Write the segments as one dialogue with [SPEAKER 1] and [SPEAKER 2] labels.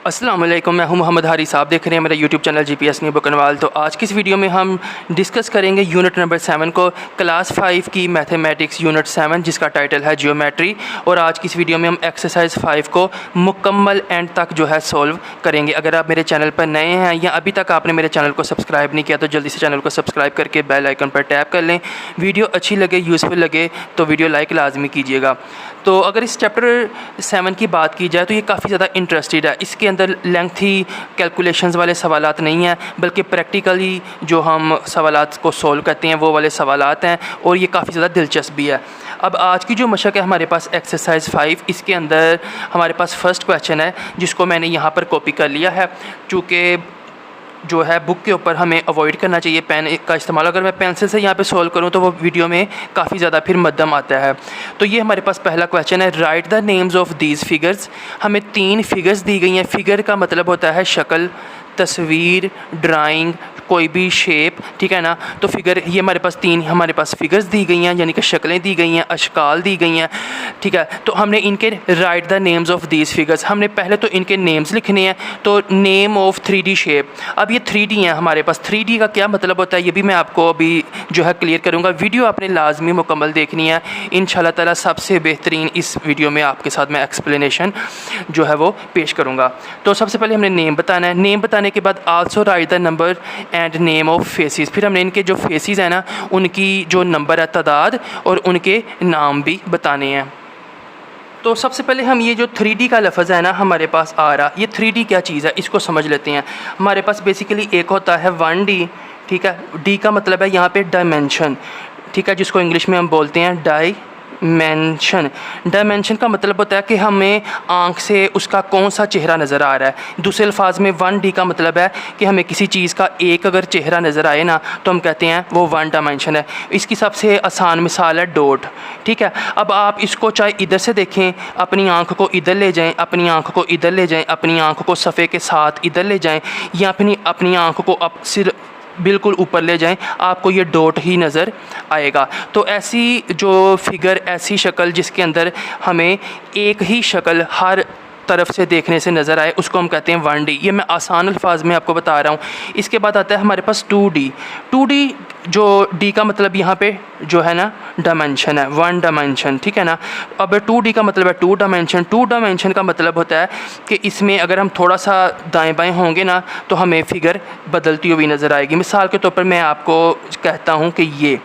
[SPEAKER 1] अस्सलाम वालेकुम, मैं हूं मोहम्मद हारिस। आप देख रहे हैं मेरा यूट्यूब चैनल GPS न्यू बुकनवाल। तो आज की इस वीडियो में हम डिस्कस करेंगे यूनिट नंबर 7 को, क्लास 5 की मैथमेटिक्स यूनिट 7 जिसका टाइटल है जियोमेट्री। और आज की इस वीडियो में हम एक्सरसाइज 5 को मुकम्मल एंड तक जो है सोल्व करेंगे। अगर आप मेरे चैनल पर नए हैं या अभी तक आपने मेरे चैनल को सब्सक्राइब नहीं किया तो जल्दी से चैनल को सब्सक्राइब करके बेल आइकन पर टैप कर लें। वीडियो अच्छी लगे, यूज़फुल लगे तो वीडियो लाइक लाजमी कीजिएगा। तो अगर इस चैप्टर 7 की बात की जाए तो ये काफ़ी ज़्यादा इंटरेस्टेड है। इसके अंदर लेंथी कैलकुलेशंस वाले सवालात नहीं हैं, बल्कि प्रैक्टिकली जो हम सवालात को सोल्व करते हैं वो वाले सवालात हैं, और ये काफ़ी ज़्यादा दिलचस्प भी है। अब आज की जो मशक है हमारे पास एक्सरसाइज 5, इसके अंदर हमारे पास फर्स्ट क्वेश्चन है जिसको मैंने यहाँ पर कॉपी कर लिया है। चूँकि जो है बुक के ऊपर हमें अवॉइड करना चाहिए पेन का इस्तेमाल। अगर मैं पेंसिल से यहाँ पे सॉल्व करूँ तो वो वीडियो में काफ़ी ज़्यादा फिर मध्यम आता है। तो ये हमारे पास पहला क्वेश्चन है, right the names of these figures. हमें 3 फिगर्स दी गई हैं। फिगर का मतलब होता है शक्ल, तस्वीर, ड्राइंग, कोई भी शेप, ठीक है ना। तो फिगर ये हमारे पास 3 हमारे पास फिगर्स दी गई हैं, यानी कि शक्लें दी गई हैं, अशकाल दी गई हैं, ठीक है। तो हमने इनके right the names of these figures, हमने पहले तो इनके नेम्स लिखने हैं। तो नेम ऑफ 3D शेप, अब ये 3D हैं हमारे पास। 3D का क्या मतलब होता है ये भी मैं आपको अभी जो है क्लियर करूँगा। वीडियो आपने लाजमी मुकम्मल देखनी है। इंशाल्लाह ताला सबसे बेहतरीन इस वीडियो में आपके साथ मैं एक्सप्लेनेशन जो है वो पेश करूँगा। तो सबसे पहले हमने नेम बताना है। नेम बताने के बाद also right the number and name of faces. फिर हमने इनके जो फेसिस हैं ना उनकी जो नंबर है, तादाद, और उनके नाम भी बताने हैं। तो सबसे पहले हम ये जो 3D का लफ्ज़ है ना हमारे पास आ रहा, ये 3D क्या चीज़ है इसको समझ लेते हैं। हमारे पास बेसिकली एक होता है 1D, ठीक है। D का मतलब है यहाँ पे डायमेंशन, ठीक है, जिसको इंग्लिश में हम बोलते हैं डायमेंशन। डायमेंशन का मतलब होता है कि हमें आँख से उसका कौन सा चेहरा नज़र आ रहा है। दूसरे अल्फाज में 1D का मतलब है कि हमें किसी चीज़ का एक अगर चेहरा नज़र आए ना तो हम कहते हैं वो 1 डायमेंशन है। इसकी सबसे आसान मिसाल है डॉट, ठीक है। अब आप इसको चाहे इधर से देखें, अपनी आँख को इधर ले जाएं, अपनी आँख को इधर ले जाएं, अपनी आँख को सफ़े के साथ इधर ले जाएं, या अपनी आँख को सिर बिल्कुल ऊपर ले जाएं, आपको ये डॉट ही नज़र आएगा। तो ऐसी जो फिगर, ऐसी शक्ल जिसके अंदर हमें एक ही शक्ल हर तरफ से देखने से नज़र आए उसको हम कहते हैं 1D। ये मैं आसान अल्फाज में आपको बता रहा हूँ। इसके बाद आता है हमारे पास 2D। 2D जो D का मतलब यहाँ पे जो है ना डायमेंशन है, 1 डायमेंशन, ठीक है ना। अब 2D का मतलब है 2 डायमेंशन। 2 डायमेंशन का मतलब होता है कि इसमें अगर हम थोड़ा सा दाएं बाएं होंगे ना तो हमें फिगर बदलती हुई नज़र आएगी। मिसाल के तौर पर मैं आपको कहता हूँ कि ये,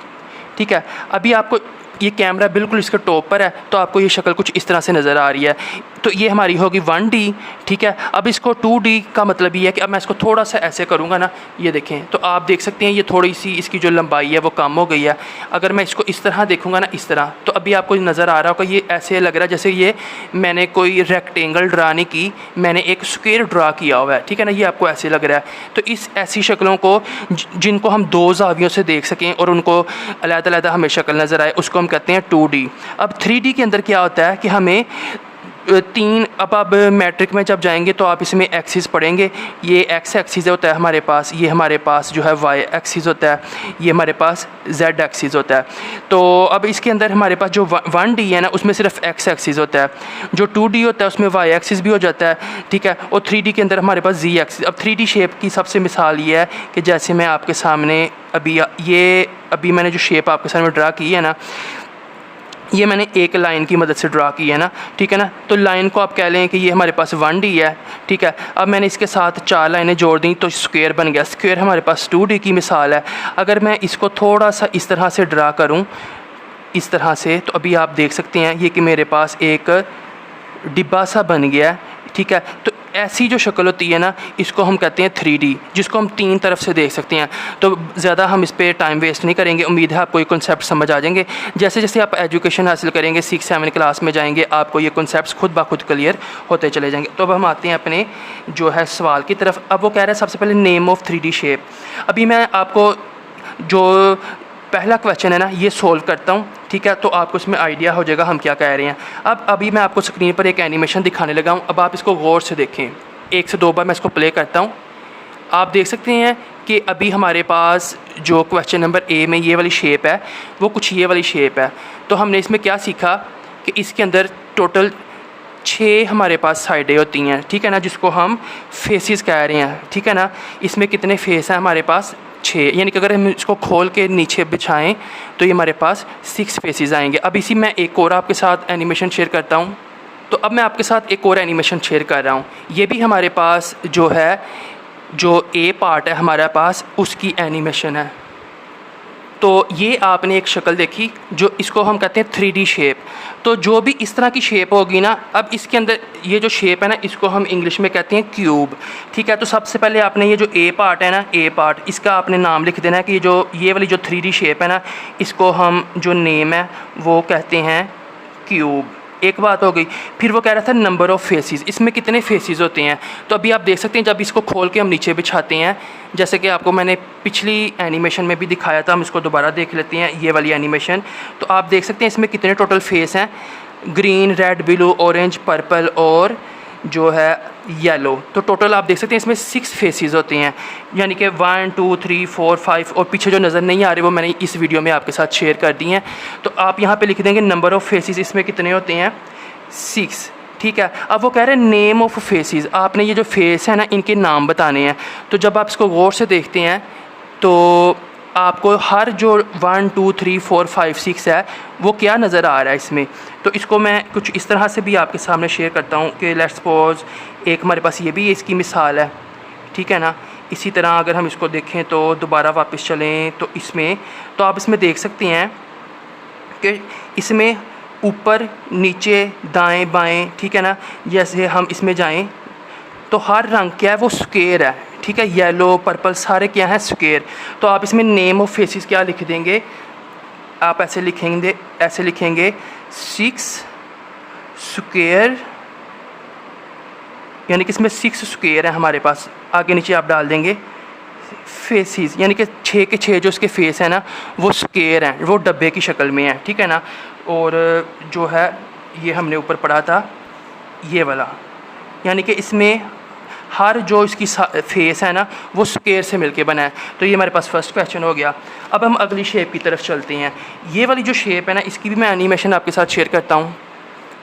[SPEAKER 1] ठीक है, अभी आपको ये कैमरा बिल्कुल इसके टॉप पर है तो आपको ये शक्ल कुछ इस तरह से नज़र आ रही है। तो ये हमारी होगी 1D, ठीक है। अब इसको 2D का मतलब ये है कि अब मैं इसको थोड़ा सा ऐसे करूँगा ना, ये देखें तो आप देख सकते हैं ये थोड़ी सी इसकी जो लंबाई है वो कम हो गई है। अगर मैं इसको इस तरह देखूँगा ना, इस तरह, तो अभी आपको नज़र आ रहा होगा ये ऐसे लग रहा है जैसे ये मैंने कोई रेक्टेंगल ड्रा नहीं की, मैंने एक स्क्वायर ड्रा किया हुआ है, ठीक है ना। ये आपको ऐसे लग रहा है। तो इस ऐसी शक्लों को जिनको हम 2 ज़ावियों से देख सकें और उनको अलग-अलग हमें शक्ल नज़र आए उसको हम कहते हैं 2D। अब 3D के अंदर क्या होता है कि हमें 3, अब मैट्रिक में जब जाएंगे तो आप इसमें एक्सिस पढ़ेंगे। ये एक्स एक्सिस होता है हमारे पास, ये हमारे पास जो है वाई एक्सिस होता है, ये हमारे पास जेड एक्सिस होता है। तो अब इसके अंदर हमारे पास जो 1D है ना उसमें सिर्फ एक्स एक्सिस होता है, जो 2D होता है उसमें वाई एक्सिस भी हो जाता है, ठीक है। और 3D के अंदर हमारे पास जी एक्सिस। अब 3D शेप की सबसे मिसाल ये है कि जैसे मैं आपके सामने अभी मैंने जो शेप आपके सामने ड्रा की है ना, ये मैंने एक लाइन की मदद से ड्रा की है ना, ठीक है ना। तो लाइन को आप कह लें कि ये हमारे पास 1D है, ठीक है। अब मैंने इसके साथ 4 लाइनें जोड़ दी तो स्क्वायर बन गया। स्क्वायर हमारे पास 2D की मिसाल है। अगर मैं इसको थोड़ा सा इस तरह से ड्रा करूं, इस तरह से, तो अभी आप देख सकते हैं ये कि मेरे पास एक डिब्बा सा बन गया है, ठीक है। तो ऐसी जो शक्ल होती है ना इसको हम कहते हैं 3D, जिसको हम 3 तरफ से देख सकते हैं। तो ज़्यादा हम इस पर टाइम वेस्ट नहीं करेंगे। उम्मीद है आपको ये कॉन्सेप्ट समझ आ जाएंगे। जैसे जैसे आप एजुकेशन हासिल करेंगे, 6-7 क्लास में जाएंगे, आपको ये कॉन्सेप्ट्स खुद ब खुद क्लियर होते चले जाएंगे। तो अब हम आते हैं अपने जो है सवाल की तरफ। अब वो कह रहा है सबसे पहले नेम ऑफ 3D शेप। अभी मैं आपको जो पहला क्वेश्चन है ना ये सोल्व करता हूँ, ठीक है। तो आपको इसमें आइडिया हो जाएगा हम क्या कह रहे हैं। अब अभी मैं आपको स्क्रीन पर एक एनिमेशन दिखाने लगा हूँ। अब आप इसको गौर से देखें, 1 से 2 बार मैं इसको प्ले करता हूँ। आप देख सकते हैं कि अभी हमारे पास जो क्वेश्चन नंबर A में ये वाली शेप है वो कुछ ये वाली शेप है। तो हमने इसमें क्या सीखा कि इसके अंदर टोटल 6 हमारे पास साइडें होती हैं, ठीक है ना, जिसको हम फेसेस कह रहे हैं, ठीक है ना। इसमें कितने फेस हैं हमारे पास? 6, यानी कि अगर हम इसको खोल के नीचे बिछाएं तो ये हमारे पास 6 फेसेस आएंगे। अब इसी मैं एक और आपके साथ एनिमेशन शेयर करता हूँ। तो अब मैं आपके साथ एक और एनिमेशन शेयर कर रहा हूँ। ये भी हमारे पास जो है, जो ए पार्ट है हमारे पास, उसकी एनिमेशन है। तो ये आपने एक शक्ल देखी, जो इसको हम कहते हैं 3D शेप। तो जो भी इस तरह की शेप होगी ना, अब इसके अंदर ये जो शेप है ना, इसको हम इंग्लिश में कहते हैं क्यूब, ठीक है। तो सबसे पहले आपने ये जो ए पार्ट है ना, ए पार्ट, इसका आपने नाम लिख देना है कि ये वाली जो 3D शेप है ना, इसको हम जो नेम है वो कहते हैं क्यूब। एक बात हो गई। फिर वो कह रहा था नंबर ऑफ़ फेसेस, इसमें कितने फेसेस होते हैं। तो अभी आप देख सकते हैं, जब इसको खोल के हम नीचे बिछाते हैं, जैसे कि आपको मैंने पिछली एनिमेशन में भी दिखाया था, हम इसको दोबारा देख लेते हैं, ये वाली एनिमेशन। तो आप देख सकते हैं इसमें कितने टोटल फेस हैं, green, red, blue, orange, purple और जो है येलो। तो टोटल आप देख सकते हैं इसमें 6 फेसेस होते हैं, यानी कि 1 2 3 4 5, और पीछे जो नज़र नहीं आ रहे वो मैंने इस वीडियो में आपके साथ शेयर कर दी हैं। तो आप यहाँ पे लिख देंगे नंबर ऑफ़ फेसेस इसमें कितने होते हैं, 6, ठीक है। अब वो कह रहे हैं नेम ऑफ़ फेसेस, आपने ये जो फेस है ना, इनके नाम बताने हैं। तो जब आप इसको गौर से देखते हैं तो आपको हर जो 1 2 3 4 5 6 है वो क्या नज़र आ रहा है इसमें। तो इसको मैं कुछ इस तरह से भी आपके सामने शेयर करता हूँ कि लेट्स सपोज एक हमारे पास ये भी इसकी मिसाल है, ठीक है ना। इसी तरह अगर हम इसको देखें तो दोबारा वापस चलें तो इसमें, तो आप इसमें देख सकते हैं कि इसमें ऊपर, नीचे, दाएं, बाएं, ठीक है ना। जैसे हम इसमें जाएं तो हर रंग क्या है, वो स्क्वायर है, ठीक है। येलो, पर्पल सारे क्या हैं, स्क्वायर। तो आप इसमें नेम ऑफ़ फेसेस क्या लिख देंगे, आप ऐसे लिखेंगे 6 स्क्वायर, यानी कि इसमें 6 स्क्वायर है हमारे पास। आगे नीचे आप डाल देंगे फेसेस, यानी कि 6 के 6 जो इसके फेस है ना, वो स्क्वायर हैं, वो डब्बे की शक्ल में है, ठीक है ना। और जो है ये हमने ऊपर पढ़ा था ये वाला, यानी कि इसमें हर जो इसकी फेस है ना, वो स्क्वायर से मिलके बना है। तो ये हमारे पास फर्स्ट क्वेश्चन हो गया। अब हम अगली शेप की तरफ चलते हैं। ये वाली जो शेप है ना, इसकी भी मैं एनिमेशन आपके साथ शेयर करता हूँ।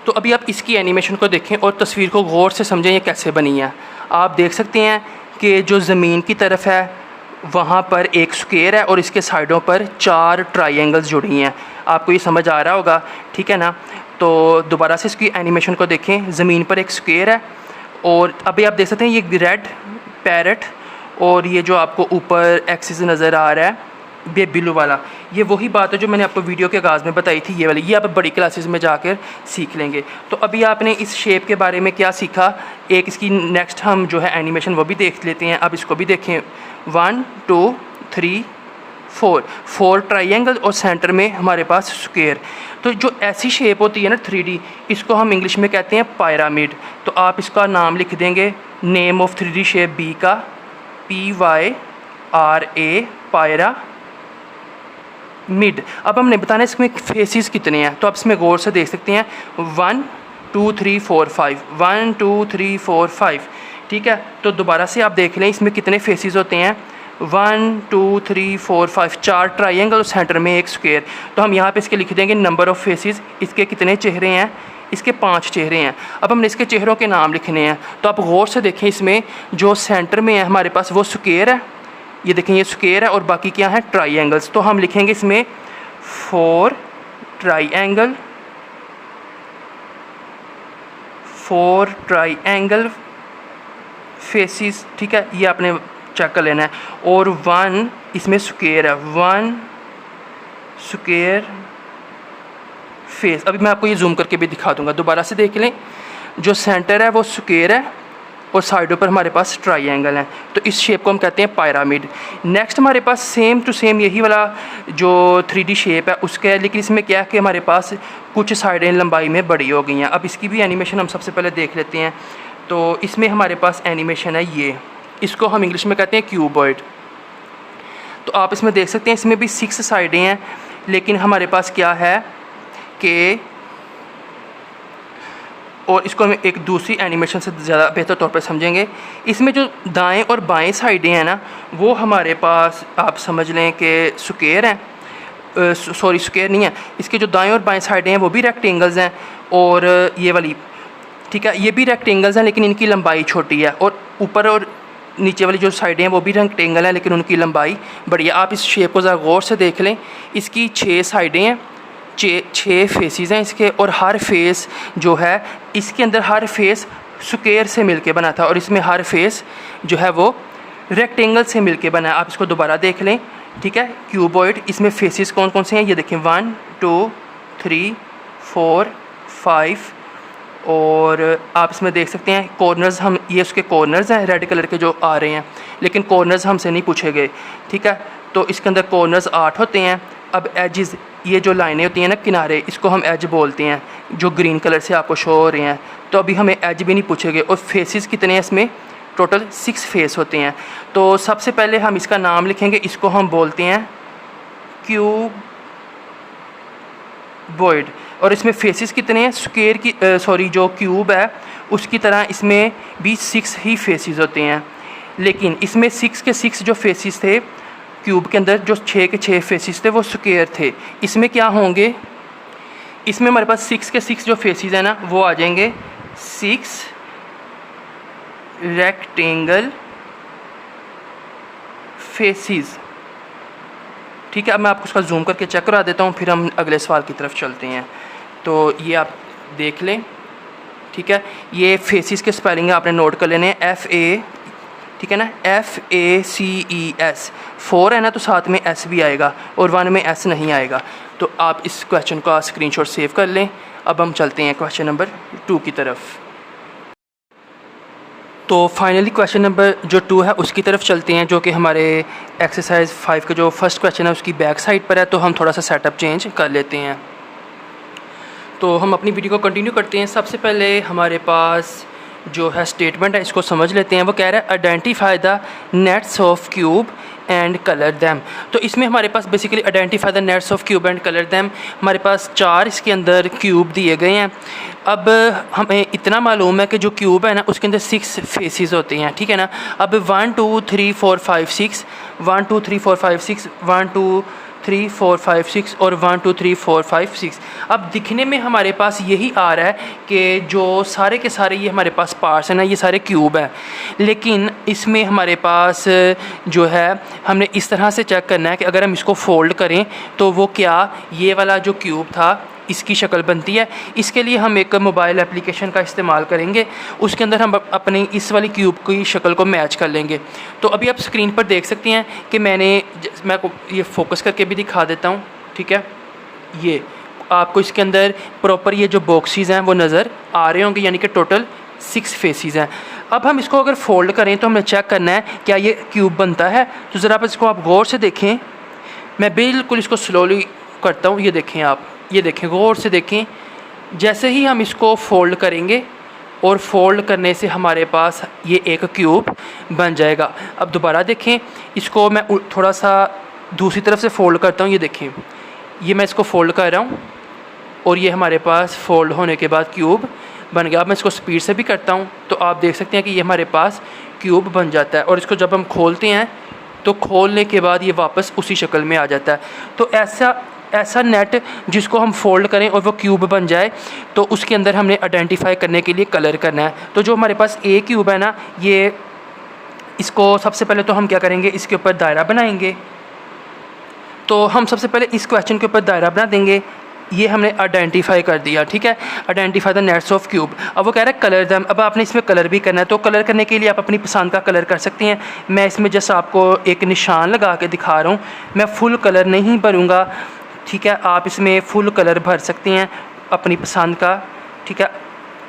[SPEAKER 1] तो अभी आप इसकी एनिमेशन को देखें और तस्वीर को गौर से समझें ये कैसे बनी है। आप देख सकते हैं कि जो ज़मीन की तरफ है वहाँ पर एक स्क्वायर है और इसके साइडों पर 4 ट्रायंगल्स जुड़ी हैं। आपको ये समझ आ रहा होगा, ठीक है ना। तो दोबारा से इसकी एनिमेशन को देखें, ज़मीन पर एक स्क्वायर है और अभी आप देख सकते हैं ये रेड पैरट, और ये जो आपको ऊपर एक्सिस नज़र आ रहा है ये ब्लू वाला, ये वही बात है जो मैंने आपको वीडियो के आगाज़ में बताई थी, ये वाली। ये आप बड़ी क्लासेस में जाकर सीख लेंगे। तो अभी आपने इस शेप के बारे में क्या सीखा, एक इसकी नेक्स्ट हम जो है एनिमेशन वो भी देख लेते हैं। अब इसको भी देखें, 1 2 3 4 ट्रायंगल और सेंटर में हमारे पास स्क्वायर। तो जो ऐसी शेप होती है ना 3D, इसको हम इंग्लिश में कहते हैं पायरामिड। तो आप इसका नाम लिख देंगे, name of 3D shape B का PYRA, पायरा मिड। अब हमने बताना है इसमें फेसेस कितने हैं। तो आप इसमें गौर से देख सकते हैं 1 2 3 4 5, 1 2 3 4 5, ठीक है। तो दोबारा से आप देख लें इसमें कितने फेसेस होते हैं, 1 2 3 4 5, 4 ट्रायंगल और सेंटर में एक स्क्वायर। तो हम यहाँ पे इसके लिख देंगे नंबर ऑफ़ फेसेस, इसके कितने चेहरे हैं, इसके 5 चेहरे हैं। अब हमने इसके चेहरों के नाम लिखने हैं। तो आप गौर से देखें, इसमें जो सेंटर में है हमारे पास वो स्क्वायर है, ये देखें ये स्क्वायर है, और बाकी क्या है, ट्रायंगल्स। तो हम लिखेंगे इसमें 4 ट्रायंगल फेसेस, ठीक है। ये आपने चेक कर लेना है। और 1 इसमें स्क्वायर है, 1 स्क्वायर फेस। अभी मैं आपको ये जूम करके भी दिखा दूंगा, दोबारा से देख लें। जो सेंटर है वो स्क्वायर है और साइडों पर हमारे पास ट्रायंगल हैं। तो इस शेप को हम कहते हैं पायरामिड। नेक्स्ट हमारे पास सेम टू सेम यही वाला जो 3D शेप है उसका है, लेकिन इसमें क्या है कि हमारे पास कुछ साइडें लंबाई में बड़ी हो गई हैं। अब इसकी भी एनिमेशन हम सबसे पहले देख लेते हैं। तो इसमें हमारे पास एनिमेशन है ये, इसको हम इंग्लिश में कहते हैं क्यूबॉइड। तो आप इसमें देख सकते हैं इसमें भी 6 साइडें हैं, लेकिन हमारे पास क्या है कि, और इसको हम एक दूसरी एनिमेशन से ज़्यादा बेहतर तौर पर समझेंगे। इसमें जो दाएं और बाएं साइडें हैं ना, वो हमारे पास आप समझ लें कि स्क्वायर हैं, सॉरी स्क्वायर नहीं है, इसके जो दाएं और बाएं साइडें हैं वो भी रेक्टेंगल्स हैं, और ये वाली ठीक है। ये भी रेक्टेंगल्स हैं लेकिन इनकी लंबाई छोटी है, और ऊपर और नीचे वाली जो साइडें हैं वो भी रेक्टेंगल हैं लेकिन उनकी लंबाई बड़ी है। आप इस शेप को ज़रा गौर से देख लें। इसकी 6 साइडें हैं, 6 फेसेस हैं इसके, और हर फेस जो है इसके अंदर हर फेस स्क्वायर से मिलके बना था, और इसमें हर फेस जो है वो रेक्टेंगल से मिलके बना है। आप इसको दोबारा देख लें, ठीक है। क्यूबॉइड, इसमें फेसेस कौन कौन से हैं ये देखें, 1 2 3 4 5, और आप इसमें देख सकते हैं कॉर्नर्स, हम ये उसके कॉर्नर्स हैं रेड कलर के जो आ रहे हैं, लेकिन कॉर्नर्स हमसे नहीं पूछे गए, ठीक है। तो इसके अंदर कॉर्नर्स 8 होते हैं। अब एजेस, ये जो लाइनें होती हैं ना किनारे, इसको हम एज बोलते हैं, जो ग्रीन कलर से आपको शो हो रहे हैं। तो अभी हमें एज भी नहीं पूछे गए। और फेसेस कितने हैं इसमें, टोटल 6 फेस होते हैं। तो सबसे पहले हम इसका नाम लिखेंगे, इसको हम बोलते हैं क्यूबॉइड। और इसमें फेसेस कितने हैं, स्क्वायर की जो क्यूब है उसकी तरह इसमें भी 6 ही फेसेस होते हैं, लेकिन इसमें 6 के 6 जो फेसेस थे क्यूब के अंदर, जो 6 के 6 फेसेस थे वो स्क्वायर थे। इसमें क्या होंगे, इसमें हमारे पास 6 के 6 जो फेसेस हैं ना वो आ जाएंगे 6 रेक्टेंगल फेसेस, ठीक है। अब मैं आपको उसका जूम करके चेक करा देता हूँ, फिर हम अगले सवाल की तरफ चलते हैं। तो ये आप देख लें, ठीक है। ये फेसेस के स्पेलिंग आपने नोट कर लेने हैं, FA, ठीक है ना, FACES। 4 है ना तो साथ में S भी आएगा, और 1 में S नहीं आएगा। तो आप इस क्वेश्चन का स्क्रीनशॉट सेव कर लें। अब हम चलते हैं क्वेश्चन नंबर 2 की तरफ। तो फाइनली क्वेश्चन नंबर जो 2 है उसकी तरफ चलते हैं, जो कि हमारे एक्सरसाइज 5 का जो फर्स्ट क्वेश्चन है उसकी बैक साइड पर है। तो हम थोड़ा सा सेटअप चेंज कर लेते हैं। तो हम अपनी वीडियो को कंटिन्यू करते हैं। सबसे पहले हमारे पास जो है स्टेटमेंट है, इसको समझ लेते हैं। वो कह रहा है identify the nets of cube and colour them. तो इसमें हमारे पास basically identify the nets of cube and colour them, हमारे पास 4 इसके अंदर क्यूब दिए गए हैं। अब हमें इतना मालूम है कि जो क्यूब है ना उसके अंदर 6 फेसेस होते हैं, ठीक है ना। अब 1 2 3 4 5 6, 1 2 3 4 5 6, 1 2 3 4 5 6 और 1 2 3 4 5 6। अब दिखने में हमारे पास यही आ रहा है कि जो सारे के सारे ये हमारे पास पार्ट्स हैं ना, ये सारे क्यूब हैं, लेकिन इसमें हमारे पास जो है हमने इस तरह से चेक करना है कि अगर हम इसको फोल्ड करें तो वो क्या ये वाला जो क्यूब था इसकी शक्ल बनती है। इसके लिए हम एक मोबाइल एप्लीकेशन का इस्तेमाल करेंगे, उसके अंदर हम अपनी इस वाली क्यूब की शक्ल को मैच कर लेंगे। तो अभी आप स्क्रीन पर देख सकते हैं कि मैं आपको ये फोकस करके भी दिखा देता हूँ, ठीक है। ये आपको इसके अंदर प्रॉपर ये जो बॉक्सेस हैं वो नज़र आ रहे होंगे, यानी कि टोटल 6 फेसेस हैं। अब हम इसको अगर फोल्ड करें तो हमें चेक करना है क्या ये क्यूब बनता है। तो ज़रा आप इसको आप गौर से देखें, मैं बिल्कुल इसको स्लोली करता हूँ। ये देखें, आप ये देखें, गौर से देखें। जैसे ही हम इसको फोल्ड करेंगे और फोल्ड करने से हमारे पास ये एक क्यूब बन जाएगा। अब दोबारा देखें, इसको मैं थोड़ा सा दूसरी तरफ से फोल्ड करता हूँ। ये देखें, ये मैं इसको फोल्ड कर रहा हूँ और ये हमारे पास फोल्ड होने के बाद क्यूब बन गया। अब मैं इसको स्पीड से भी करता हूँ तो आप देख सकते हैं कि ये हमारे पास क्यूब बन जाता है। और इसको जब हम खोलते हैं तो खोलने के बाद ये वापस उसी शक्ल में आ जाता है। तो ऐसा नेट जिसको हम फोल्ड करें और वो क्यूब बन जाए, तो उसके अंदर हमने आइडेंटिफाई करने के लिए कलर करना है। तो जो हमारे पास ए क्यूब है ना, ये इसको सबसे पहले तो हम क्या करेंगे, इसके ऊपर दायरा बनाएंगे। तो हम सबसे पहले इस क्वेश्चन के ऊपर दायरा बना देंगे। ये हमने आइडेंटिफाई कर दिया, ठीक है। Identify the nets of cube. अब वो कह रहा है कलर दैम। अब आपने इसमें कलर भी करना है, तो कलर करने के लिए आप अपनी पसंद का कलर कर सकते हैं। मैं इसमें जैसा आपको एक निशान लगा के दिखा रहा हूँ, मैं फुल कलर नहीं भरूँगा, ठीक है। आप इसमें फुल कलर भर सकते हैं अपनी पसंद का, ठीक है।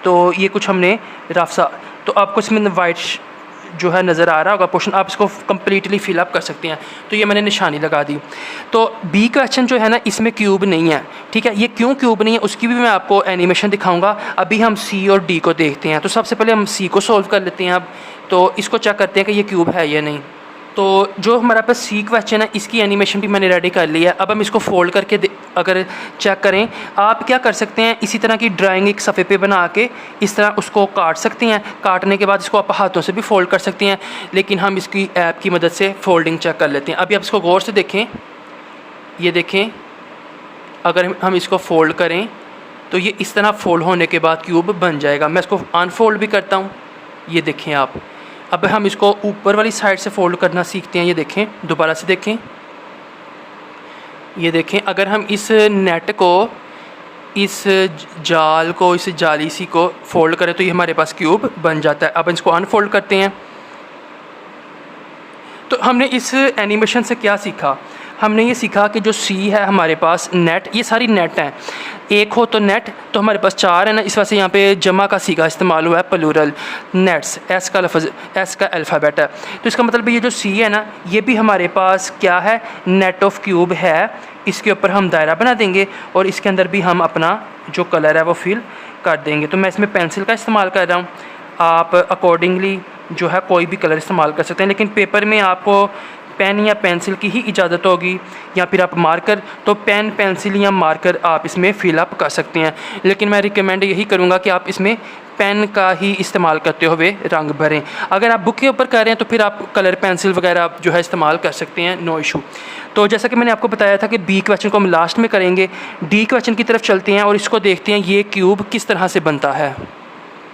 [SPEAKER 1] तो ये कुछ हमने रफ सा, तो आपको इसमें वाइट जो है नज़र आ रहा होगा पोर्शन, आप इसको कम्प्लीटली फिलअप कर सकते हैं। तो ये मैंने निशानी लगा दी। तो बी क्वेश्चन जो है ना, इसमें क्यूब नहीं है, ठीक है। ये क्यों क्यूब नहीं है उसकी भी मैं आपको एनिमेशन दिखाऊंगा। अभी हम सी और डी को देखते हैं। तो सबसे पहले हम सी को सोल्व कर लेते हैं। अब तो इसको चेक करते हैं कि ये क्यूब है या नहीं। तो जो हमारे पास सी क्वेश्चन है, इसकी एनिमेशन भी मैंने रेडी कर ली है। अब हम इसको फोल्ड करके अगर चेक करें, आप क्या कर सकते हैं, इसी तरह की ड्राइंग एक सफ़े पे बना के इस तरह उसको काट सकते हैं। काटने के बाद इसको आप हाथों से भी फोल्ड कर सकते हैं, लेकिन हम इसकी ऐप की मदद से फोल्डिंग चेक कर लेते हैं। अभी आप इसको गौर से देखें, ये देखें, अगर हम इसको फोल्ड करें तो ये इस तरह फोल्ड होने के बाद क्यूब बन जाएगा। मैं इसको अनफोल्ड भी करता हूँ, ये देखें आप। अब हम इसको ऊपर वाली साइड से फोल्ड करना सीखते हैं। ये देखें, दोबारा से देखें, ये देखें। अगर हम इस नेट को, इस जाल को, इस जाली सी को फोल्ड करें तो ये हमारे पास क्यूब बन जाता है। अब इसको अनफोल्ड करते हैं। तो हमने इस एनिमेशन से क्या सीखा? हमने ये सीखा कि जो सी है हमारे पास नेट, ये सारी नेट हैं। एक हो तो नेट, तो हमारे पास 4 है ना, इस वजह से यहाँ पे जमा का सी का इस्तेमाल हुआ है, प्लूरल नेट्स, एस का लफ्ज़, एस का अल्फ़ाबेट है। तो इसका मतलब ये जो सी है ना, ये भी हमारे पास क्या है, नेट ऑफ क्यूब है। इसके ऊपर हम दायरा बना देंगे और इसके अंदर भी हम अपना जो कलर है वो फिल कर देंगे। तो मैं इसमें पेंसिल का इस्तेमाल कर रहा हूँ, आप अकॉर्डिंगली जो है कोई भी कलर इस्तेमाल कर सकते हैं, लेकिन पेपर में आपको पेन या पेंसिल की ही इजाज़त होगी, या फिर आप मार्कर, तो पेन, पेंसिल या मार्कर आप इसमें फिल अप कर सकते हैं। लेकिन मैं रिकमेंड यही करूँगा कि आप इसमें पेन का ही इस्तेमाल करते हुए रंग भरें। अगर आप बुक के ऊपर कर रहे हैं तो फिर आप कलर पेंसिल वगैरह आप जो है इस्तेमाल कर सकते हैं, नो इशू। तो जैसा कि मैंने आपको बताया था कि बी क्वेश्चन को हम लास्ट में करेंगे। डी क्वेश्चन की तरफ चलते हैं और इसको देखते हैं ये क्यूब किस तरह से बनता है।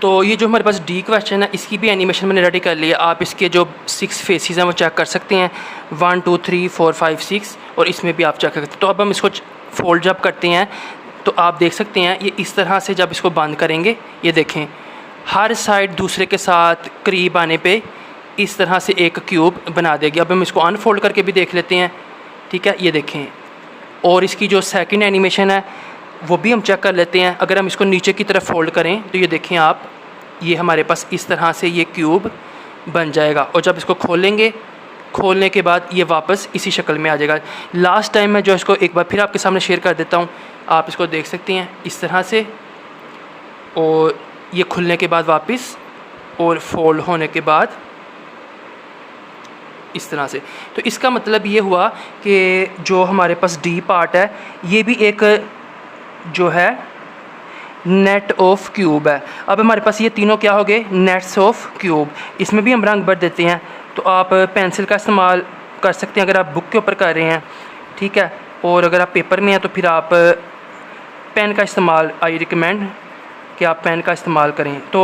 [SPEAKER 1] तो ये जो हमारे पास डी क्वेश्चन है, इसकी भी एनिमेशन मैंने रेडी कर ली है। आप इसके जो 6 फेसेस हैं वो चेक कर सकते हैं, 1 2 3 4 5 6, और इसमें भी आप चेक कर सकते हैं। तो अब हम इसको फोल्ड जब करते हैं तो आप देख सकते हैं ये इस तरह से जब इसको बंद करेंगे, ये देखें हर साइड दूसरे के साथ करीब आने पे इस तरह से एक क्यूब बना देगी। अब हम इसको अनफोल्ड करके भी देख लेते हैं, ठीक है, ये देखें। और इसकी जो सेकंड एनिमेशन है वो भी हम चेक कर लेते हैं। अगर हम इसको नीचे की तरफ फोल्ड करें तो ये देखें आप, ये हमारे पास इस तरह से ये क्यूब बन जाएगा। और जब इसको खोलेंगे, खोलने के बाद ये वापस इसी शक्ल में आ जाएगा। लास्ट टाइम मैं जो इसको एक बार फिर आपके सामने शेयर कर देता हूँ, आप इसको देख सकते हैं इस तरह से, और ये खुलने के बाद वापस, और फोल्ड होने के बाद इस तरह से। तो इसका मतलब ये हुआ कि जो हमारे पास डी पार्ट है ये भी एक जो है नेट ऑफ क्यूब है। अब हमारे पास ये तीनों क्या हो गए, नेट्स ऑफ क्यूब। इसमें भी हम रंग भर देते हैं। तो आप पेंसिल का इस्तेमाल कर सकते हैं अगर आप बुक के ऊपर कर रहे हैं, ठीक है, और अगर आप पेपर में हैं तो फिर आप पेन का इस्तेमाल, आई रिकमेंड कि आप पेन का इस्तेमाल करें। तो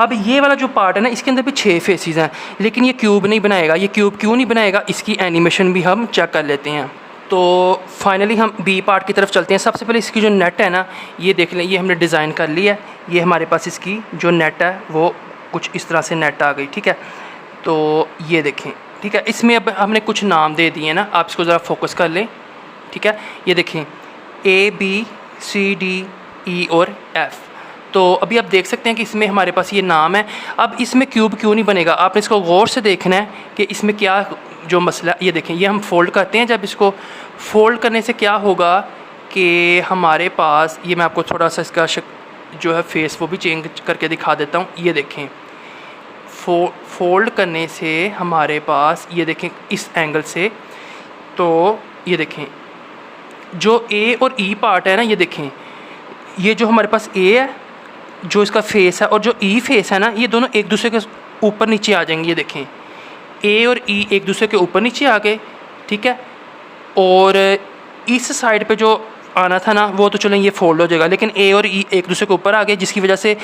[SPEAKER 1] अब ये वाला जो पार्ट है ना, इसके अंदर भी 6 फेसेस हैं, लेकिन ये क्यूब नहीं बनाएगा। ये क्यूब क्यों नहीं बनाएगा, इसकी एनिमेशन भी हम चेक कर लेते हैं। तो फाइनली हम बी पार्ट की तरफ चलते हैं। सबसे पहले इसकी जो नेट है ना, ये देख लें, ये हमने डिज़ाइन कर ली है। ये हमारे पास इसकी जो नेट है वो कुछ इस तरह से नेट आ गई, ठीक है। तो ये देखें, ठीक है, इसमें अब हमने कुछ नाम दे दिए ना, आप इसको ज़रा फोकस कर लें, ठीक है। ये देखें A B C D E और F। तो अभी आप देख सकते हैं कि इसमें हमारे पास ये नाम है। अब इसमें क्यूब क्यों नहीं बनेगा, आपने इसको गौर से देखना है कि इसमें क्या जो मसला। ये देखें, ये हम फोल्ड करते हैं। जब इसको फोल्ड करने से क्या होगा कि हमारे पास, ये मैं आपको थोड़ा सा इसका जो है फेस वो भी चेंज करके दिखा देता हूँ। ये देखें, फोल्ड करने से हमारे पास, ये देखें इस एंगल से, तो ये देखें जो A और E पार्ट है ना, ये देखें, ये जो हमारे पास A है जो इसका फेस है, और जो E फेस है ना, ये दोनों एक दूसरे के ऊपर नीचे आ जाएंगे। ये देखें A और E एक दूसरे के ऊपर नीचे आ गए, ठीक है। और इस साइड पे जो आना था ना, वो तो चलें ये फोल्ड हो जाएगा, लेकिन A और E एक दूसरे के ऊपर आ गए, जिसकी वजह से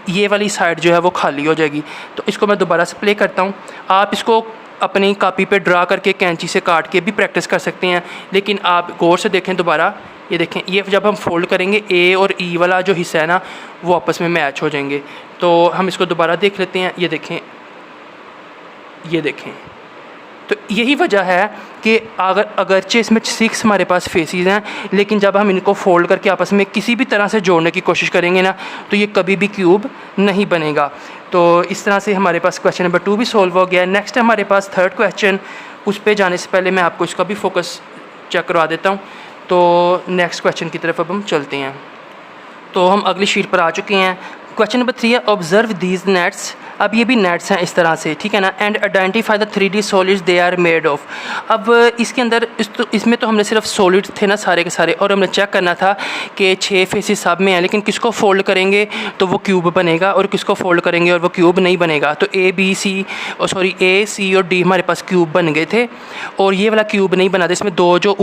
[SPEAKER 1] ये वाली साइड जो है वो खाली हो जाएगी। तो इसको मैं दोबारा से प्ले करता हूँ। आप इसको अपनी कॉपी पे ड्रा करके कैंची से काट के भी प्रैक्टिस कर सकते हैं, लेकिन आप गौर से देखें दोबारा। ये देखें, ये जब हम फोल्ड करेंगे A और E वाला जो हिस्सा है ना, वो आपस में मैच हो जाएंगे। तो हम इसको दोबारा देख लेते हैं। ये देखें, ये देखें, तो यही वजह है कि अगरचे इसमें 6 हमारे पास फेसेस हैं, लेकिन जब हम इनको फोल्ड करके आपस में किसी भी तरह से जोड़ने की कोशिश करेंगे ना, तो ये कभी भी क्यूब नहीं बनेगा। तो इस तरह से हमारे पास क्वेश्चन नंबर 2 भी सॉल्व हो गया। नेक्स्ट है हमारे पास थर्ड क्वेश्चन। उस पर जाने से पहले मैं आपको इसका भी फोकस चेक करवा देता हूँ। तो नेक्स्ट क्वेश्चन की तरफ अब हम चलते हैं। तो हम अगली शीट पर आ चुके हैं। क्वेश्चन नंबर 3 है, ऑब्जर्व दीज नेट्स अब ये भी नेट्स हैं इस तरह से, ठीक है ना। And identify the 3D solids they are made of. अब इसके अंदर इसमें तो हमने सिर्फ सॉलिड थे ना सारे के सारे, और हमने चेक करना था कि 6 फेसेस सब में हैं, लेकिन किसको फोल्ड करेंगे तो वो क्यूब बनेगा और किसको फोल्ड करेंगे और वो क्यूब नहीं बनेगा। तो ए सी और डी हमारे पास क्यूब बन गए थे, और ये वाला क्यूब नहीं बना था। इसमें दो जो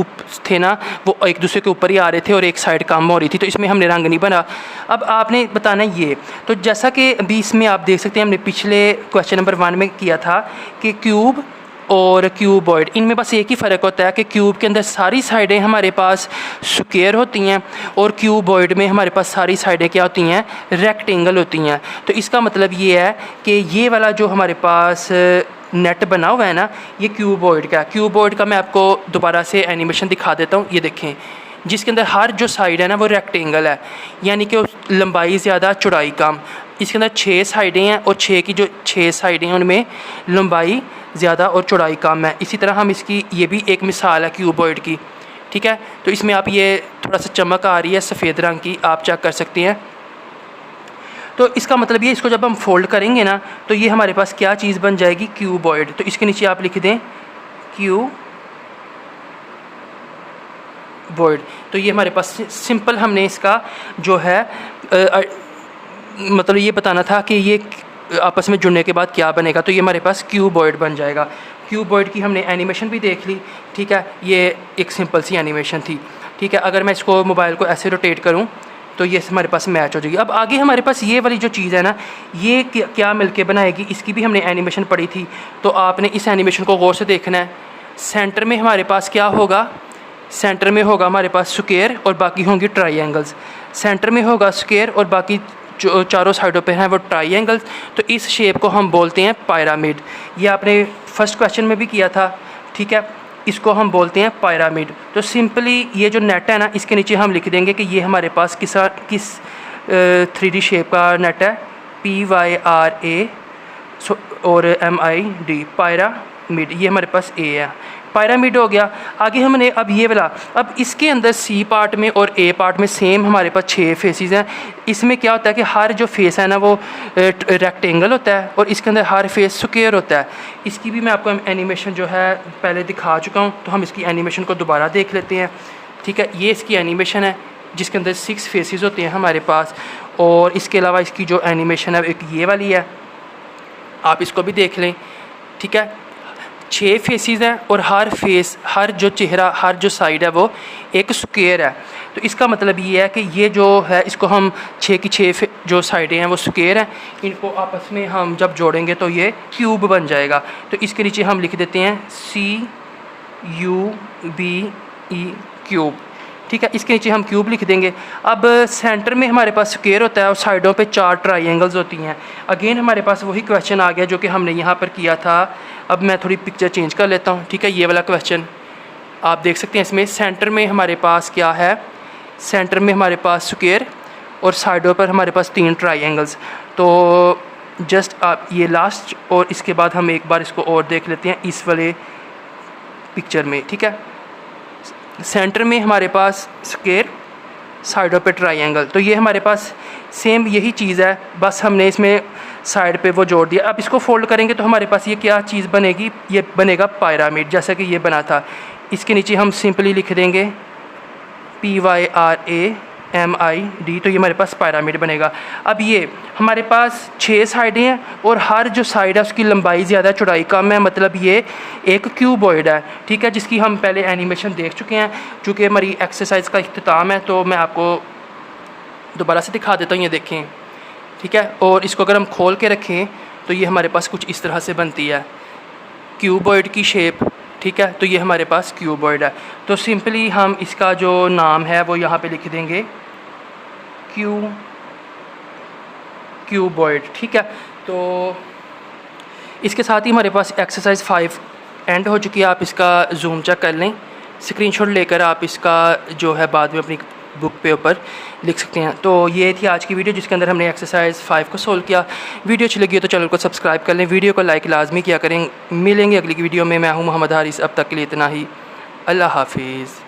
[SPEAKER 1] थे ना वो एक दूसरे के ऊपर ही आ रहे थे और एक साइड कम हो रही थी, तो इसमें हमने रंग नहीं बना। अब आपने बताना ये, तो जैसा कि अभी इसमें आप देख सकते हैं हमने पिछले क्वेश्चन नंबर 1 में किया था कि क्यूब और क्यूबॉइड, इनमें बस एक ही फ़र्क होता है कि क्यूब के अंदर सारी साइडें हमारे पास स्क्वायर होती हैं और क्यूबॉइड में हमारे पास सारी साइडें क्या होती हैं, रेक्टेंगल होती हैं। तो इसका मतलब ये है कि ये वाला जो हमारे पास नेट बना हुआ है ना, ये क्यूबॉइड का है। क्यूबॉइड का मैं आपको दोबारा से एनिमेशन दिखा देता हूँ। ये देखें, जिसके अंदर हर जो साइड है ना वो रेक्टेंगल है, यानी कि लंबाई ज़्यादा चौड़ाई कम। इसके अंदर 6 साइडें हैं और 6 की जो 6 साइडें हैं उनमें लंबाई ज़्यादा और चौड़ाई कम है। इसी तरह हम इसकी ये भी एक मिसाल है क्यूबॉइड की, ठीक है। तो इसमें आप ये थोड़ा सा चमक आ रही है सफ़ेद रंग की, आप चेक कर सकते हैं। तो इसका मतलब ये, इसको जब हम फोल्ड करेंगे ना तो ये हमारे पास क्या चीज़ बन जाएगी, क्यूबॉइड। तो इसके नीचे आप लिख दें क्यूबॉइड। तो ये हमारे पास सिंपल हमने इसका जो है मतलब ये बताना था कि ये आपस में जुड़ने के बाद क्या बनेगा। तो ये हमारे पास क्यूबॉइड बन जाएगा। क्यूबॉइड की हमने एनिमेशन भी देख ली, ठीक है। ये एक सिंपल सी एनिमेशन थी, ठीक है। अगर मैं इसको मोबाइल को ऐसे रोटेट करूं तो ये हमारे पास मैच हो जाएगी। अब आगे हमारे पास ये वाली जो चीज़ है ना, ये क्या मिलके बनाएगी, इसकी भी हमने एनिमेशन पढ़ी थी। तो आपने इस एनिमेशन को गौर से देखना है। सेंटर में हमारे पास क्या होगा, सेंटर में होगा हमारे पास स्क्वायर और बाकी होंगी ट्राइएंगल्स। सेंटर में होगा स्क्वायर और बाकी जो चारों साइडों पे हैं वो ट्राइएंगल्स। तो इस शेप को हम बोलते हैं पिरामिड। ये आपने फर्स्ट क्वेश्चन में भी किया था, ठीक है। इसको हम बोलते हैं पिरामिड। तो सिंपली ये जो नेट है ना, इसके नीचे हम लिख देंगे कि ये हमारे पास किस 3D शेप का नेट है, PYRA और MID, पिरामिड। ये हमारे पास A है, पिरामिड हो गया। आगे हमने अब ये वाला, अब इसके अंदर C पार्ट में और A पार्ट में सेम हमारे पास 6 फेसेस हैं। इसमें क्या होता है कि हर जो फेस है ना वो रेक्टेंगल होता है और इसके अंदर हर फेस स्क्वायर होता है। इसकी भी मैं आपको एनिमेशन जो है पहले दिखा चुका हूँ, तो हम इसकी एनिमेशन को दोबारा देख लेते हैं, ठीक है। ये इसकी एनिमेशन है जिसके अंदर 6 फेसेस होते हैं हमारे पास, और इसके अलावा इसकी जो एनिमेशन है एक ये वाली है, आप इसको भी देख लें, ठीक है। 6 फेसेस हैं और हर फेस, हर जो चेहरा, हर जो साइड है वो एक स्क्वायर है। तो इसका मतलब ये है कि ये जो है इसको हम 6 की 6 जो साइडें हैं वो स्क्वायर हैं, इनको आपस में हम जब जोड़ेंगे तो ये क्यूब बन जाएगा। तो इसके नीचे हम लिख देते हैं CUBE क्यूब, ठीक है। इसके नीचे हम क्यूब लिख देंगे। अब सेंटर में हमारे पास स्क्वायर होता है और साइडों पे 4 ट्राइएंगल्स होती हैं। अगेन हमारे पास वही क्वेश्चन आ गया जो कि हमने यहाँ पर किया था। अब मैं थोड़ी पिक्चर चेंज कर लेता हूँ, ठीक है। ये वाला क्वेश्चन आप देख सकते हैं, इसमें सेंटर में हमारे पास क्या है, सेंटर में हमारे पास स्क्वायर और साइडों पर हमारे पास 3 ट्राइएंगल्स। तो जस्ट आप ये लास्ट और इसके बाद हम एक बार इसको और देख लेते हैं इस वाले पिक्चर में, ठीक है। सेंटर में हमारे पास स्क्वायर, साइडों पे ट्राइएंगल। तो ये हमारे पास सेम यही चीज़ है, बस हमने इसमें साइड पे वो जोड़ दिया। अब इसको फोल्ड करेंगे तो हमारे पास ये क्या चीज़ बनेगी, ये बनेगा पिरामिड, जैसा कि ये बना था। इसके नीचे हम सिंपली लिख देंगे PYRAMID, तो ये हमारे पास पिरामिड बनेगा। अब ये हमारे पास 6 साइडें हैं और हर जो साइड है उसकी लंबाई ज़्यादा चौड़ाई कम है, मतलब ये एक क्यूबॉइड है, ठीक है, जिसकी हम पहले एनिमेशन देख चुके हैं। चूँकि हमारी एक्सरसाइज का इख्तिताम है तो मैं आपको दोबारा से दिखा देता हूँ, ये देखें, ठीक है। और इसको अगर हम खोल के रखें तो ये हमारे पास कुछ इस तरह से बनती है, क्यूबॉइड की शेप, ठीक है। तो ये हमारे पास क्यूबॉइड है। तो सिंपली हम इसका जो नाम है वो यहाँ पे लिख देंगे क्यूबॉइड, ठीक है। तो इसके साथ ही हमारे पास एक्सरसाइज 5 एंड हो चुकी है। आप इसका जूम चेक कर लें, स्क्रीनशॉट लेकर आप इसका जो है बाद में अपनी बुक पे ऊपर लिख सकते हैं। तो ये थी आज की वीडियो जिसके अंदर हमने एक्सरसाइज 5 को सोल्व किया। वीडियो अच्छी लगी हो तो चैनल को सब्सक्राइब कर लें, वीडियो को लाइक लाजमी किया करें। मिलेंगे अगली वीडियो में। मैं हूँ मोहम्मद हारिस, अब तक के लिए इतना ही। अल्लाह हाफिज़।